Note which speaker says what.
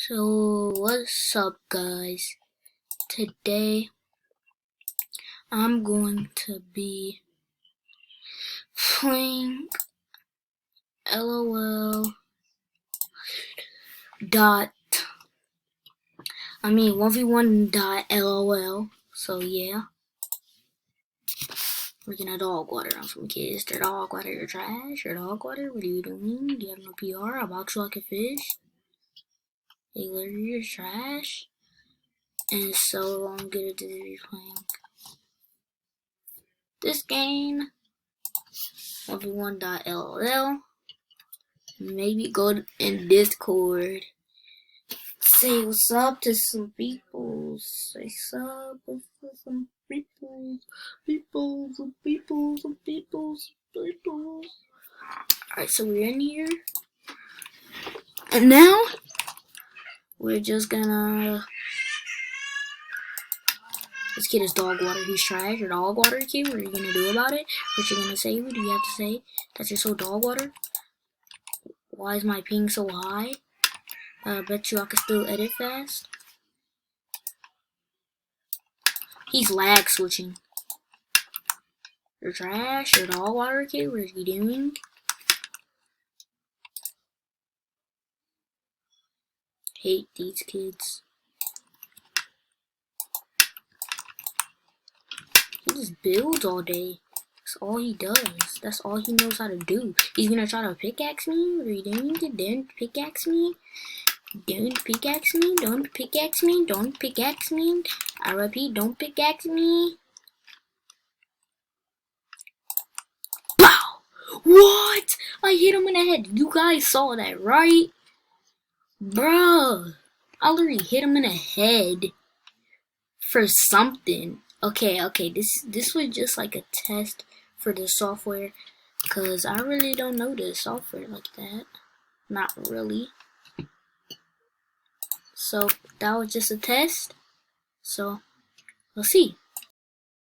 Speaker 1: So what's up guys? Today I'm going to be playing LOL dot 1v1.lol. So yeah. We're gonna dog water on some kids. They're dog water, you're trash, you're dog water, what are you doing? Do you have no PR? I box you like a fish. Hey Larry, you're trash. And so I'm gonna be playing this game. 1v1.lol. Maybe go in Discord. Say what's up to some people. Say what's up to some people. Alright, so we're in here. And now we're just gonna. This kid is dog water. He's trash. You're dog water, kid. What are you gonna do about it? What you gonna say? What do you have to say? That you're so dog water? Why is my ping so high? Bet you I can still edit fast. He's lag switching. You're trash. You're dog water, kid. What are you doing? Hate these kids. He just builds all day. That's all he does. That's all he knows how to do. He's gonna try to pickaxe me. What are you doing? Don't pickaxe me. Don't pickaxe me. Don't pickaxe me. Don't pickaxe me. I repeat, don't pickaxe me. Wow! What? I hit him in the head. You guys saw that, right? Bruh. I literally hit him in the head for something. Okay, this was just like a test for the software, because I really don't know the software like that. Not really. So that was just a test. So we'll see.